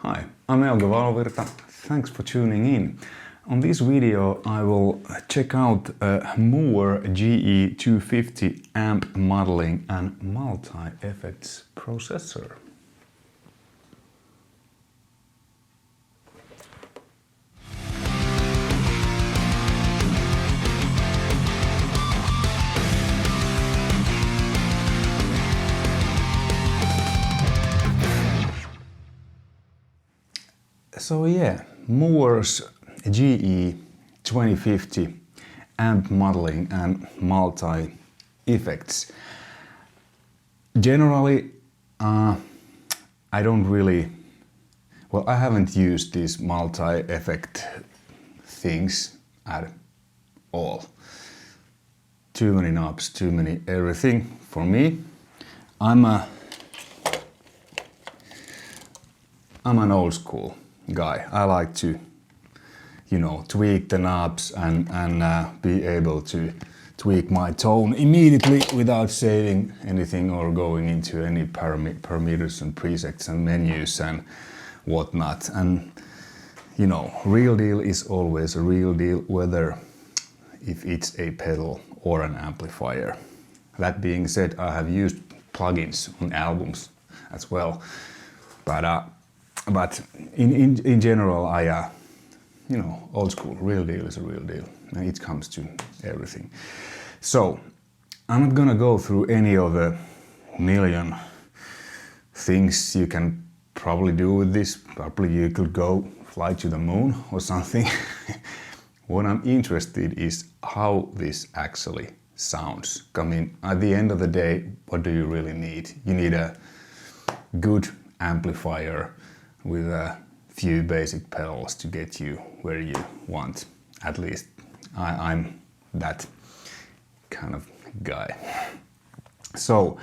Hi, I'm Euge Valovirta. Thanks for tuning in. On this video I will check out a MOOER GE250 amp modeling and multi-effects processor. So yeah, MOOER's GE250 amp modeling and multi-effects. Generally, I haven't used these multi-effect things at all. Too many knobs, too many everything for me. I'm an old school guy. I like to, tweak the knobs and be able to tweak my tone immediately without saving anything or going into any parameters and presets and menus and whatnot. And real deal is always a real deal, whether if it's a pedal or an amplifier. That being said, I have used plugins on albums as well, but in general, old school, real deal is a real deal, and it comes to everything. So I'm not gonna go through any of the million things you can probably do with this. Probably you could go fly to the moon or something. What I'm interested is how this actually sounds. I mean, at the end of the day, what do you really need? You need a good amplifier with a few basic pedals to get you where you want. At least I'm that kind of guy. So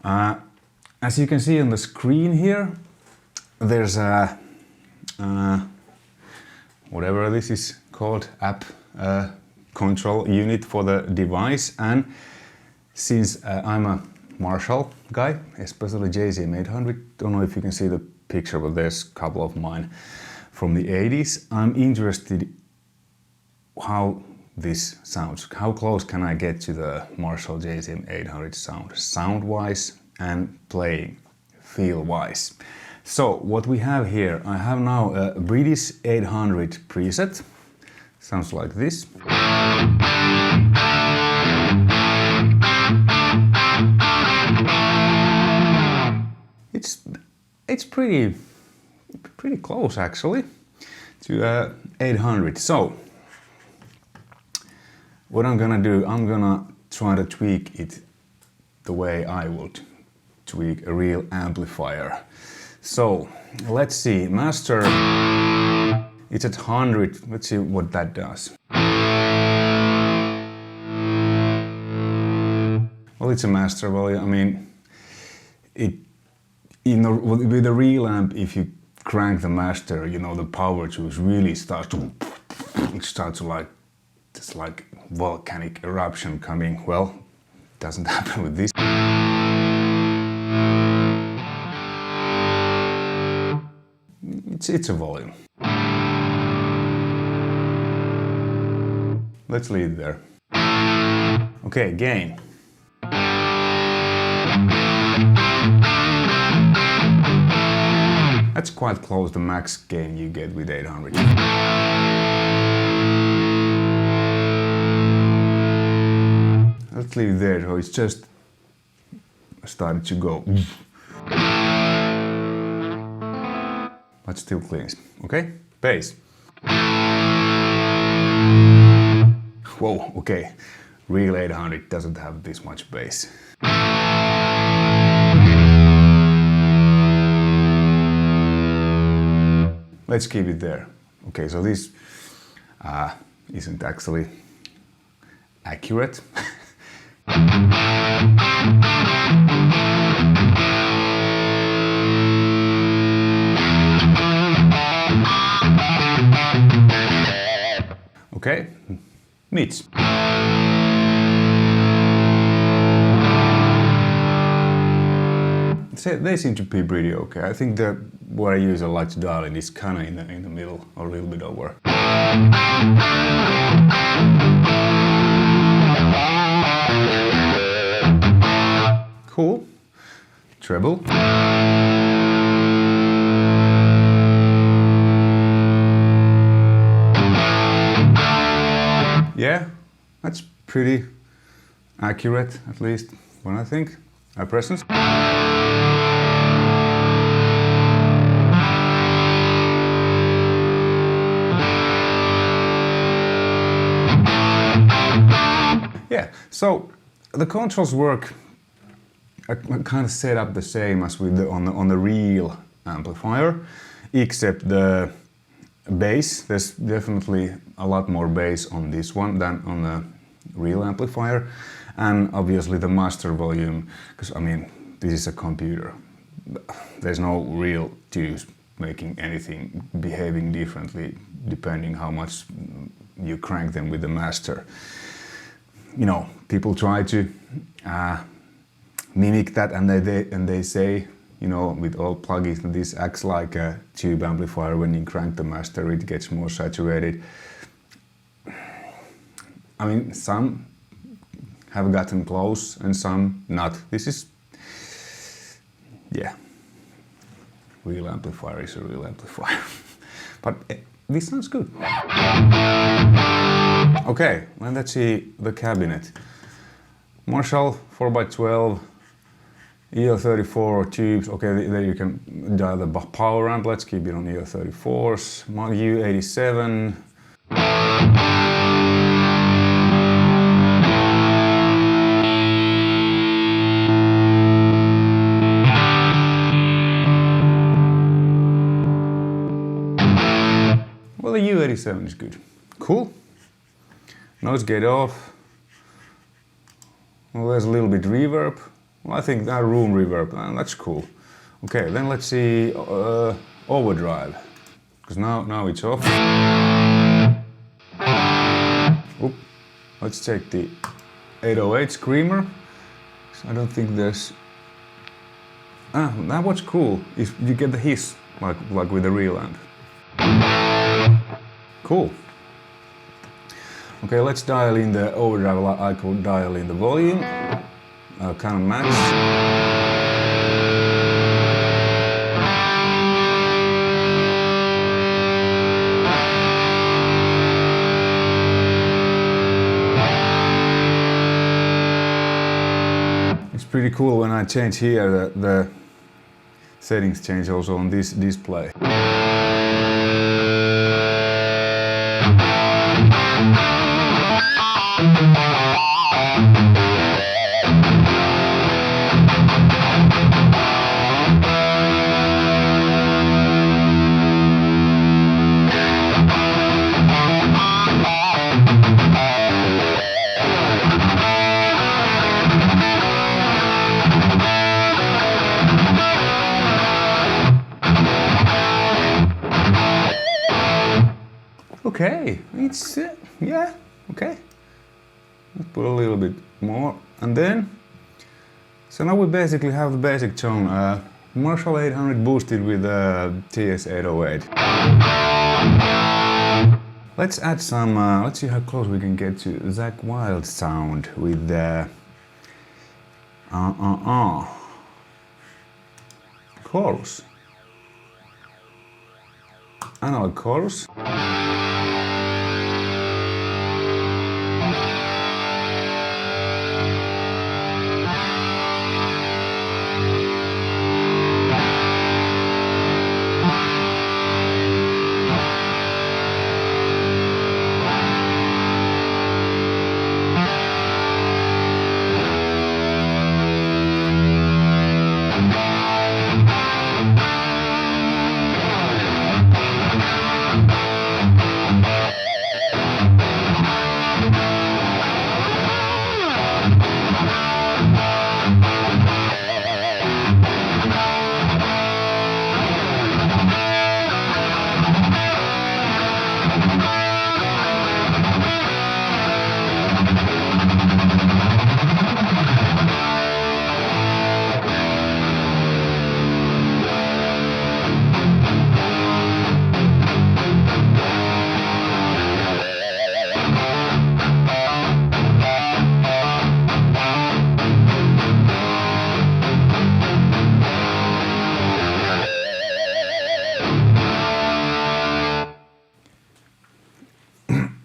as you can see on the screen here, there's a whatever this is called, app control unit for the device. And since I'm a Marshall guy, especially JCM800, don't know if you can see the picture, but there's a couple of mine from the 80s. I'm interested how this sounds. How close can I get to the Marshall JCM800 sound-wise and playing feel-wise. So what we have here, I have now a British 800 preset. Sounds like this. It's pretty close actually to 800. So what I'm gonna do, I'm gonna try to tweak it the way I would tweak a real amplifier. So let's see, master, it's at 100. Let's see what that does. Well, it's a master value. I mean, with a real amp, if you crank the master, the power juice really starts to like, it's like volcanic eruption coming. Well, it doesn't happen with this. It's a volume. Let's leave it there. Okay, gain. That's quite close to max gain you get with 800. Let's leave it there, so it's just started to go. But still clean. Okay, bass. Whoa, okay. Real 800 doesn't have this much bass. Let's keep it there. Okay, so this isn't actually accurate. Okay, mids. They seem to be pretty okay. I think the what I usually like to dial in is kind of in the middle, or a little bit over. Cool. Treble. Yeah, that's pretty accurate, at least when I think. Presence. Yeah, so the controls work kind of set up the same as with on the real amplifier, except the bass. There's definitely a lot more bass on this one than on the real amplifier, and obviously the master volume, because I mean this is a computer. There's no real tubes making anything behaving differently depending how much you crank them with the master. You know, people try to mimic that, and they say, you know, with all plugins, this acts like a tube amplifier. When you crank the master, it gets more saturated. I mean, some have gotten close and some not. This is, yeah, real amplifier is a real amplifier. But this sounds good. Okay, and let's see the cabinet. Marshall 4x12, EO34 tubes. Okay, there you can dial the power amp. Let's keep it on EO34s. Euge 87. Well, the Euge 87 is good. Cool. Noise gate off. Well, there's a little bit reverb. Well, I think that room reverb, that's cool. Okay, then let's see overdrive, because now it's off. Oop. Let's take the 808 screamer. I don't think there's. That was cool. Is you get the hiss like with the real amp. Cool. Okay, let's dial in the overdrive. I could dial in the volume. Kind of match. It's pretty cool when I change here, the settings change also on this display. Okay, it's, yeah, okay. Let's put a little bit more, and then, so now we basically have the basic tone, Marshall 800 boosted with TS808. Let's add some, let's see how close we can get to Zakk Wylde sound with the chorus. Analog chorus.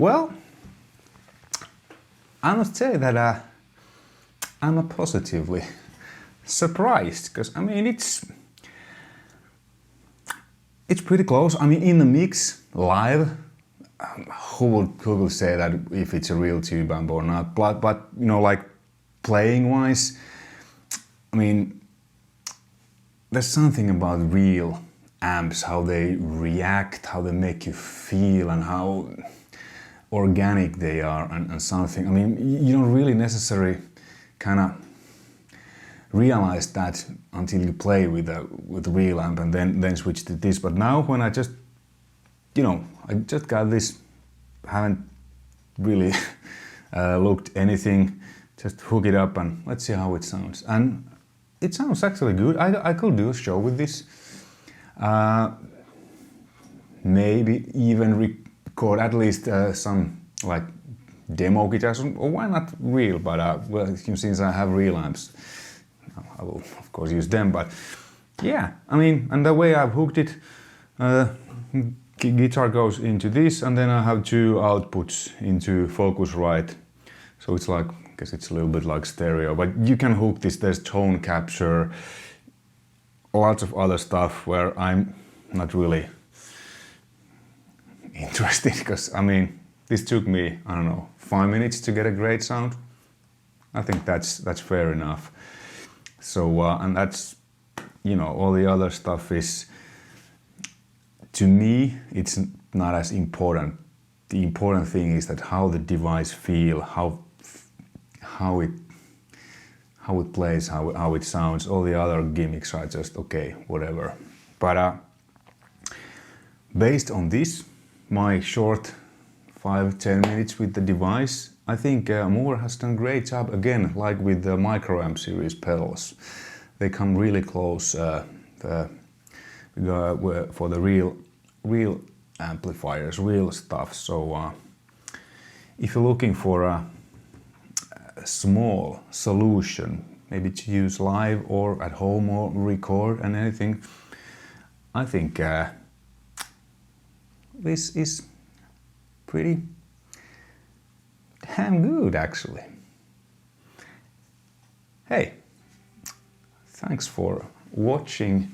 Well, I must say that I'm positively surprised, because I mean it's pretty close. I mean, in the mix live, who will say that if it's a real tube amp or not? But you know, like playing wise, I mean, there's something about real amps, how they react, how they make you feel, and how organic they are, and something. I mean, you don't really necessarily kind of realize that until you play with a real amp and then switch to this. But now when I just, you know, I just got this, haven't really looked anything, just hook it up and let's see how it sounds. And it sounds actually good. I could do a show with this. Maybe even record at least some like demo guitars, or why not real, but well, since I have real amps, I will of course use them. But yeah, I mean, and the way I've hooked it, guitar goes into this, and then I have two outputs into Focusrite, so it's like, I guess it's a little bit like stereo, but you can hook this. There's tone capture, lots of other stuff where I'm not really interested, because I mean, this took me, I don't know, 5 minutes to get a great sound. I think that's fair enough. So and that's, you know, all the other stuff is, to me, it's not as important. The important thing is that how the device feel, how it plays, how it sounds. All the other gimmicks are just okay, whatever. But based on this, my short 5-10 minutes with the device, I think MOOER has done a great job again, like with the microamp series pedals. They come really close for the real amplifiers, real stuff. So if you're looking for a small solution, maybe to use live or at home or record and anything, I think this is pretty damn good, actually. Hey, thanks for watching,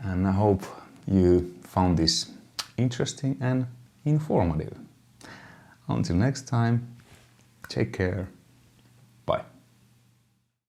and I hope you found this interesting and informative. Until next time, take care. Bye.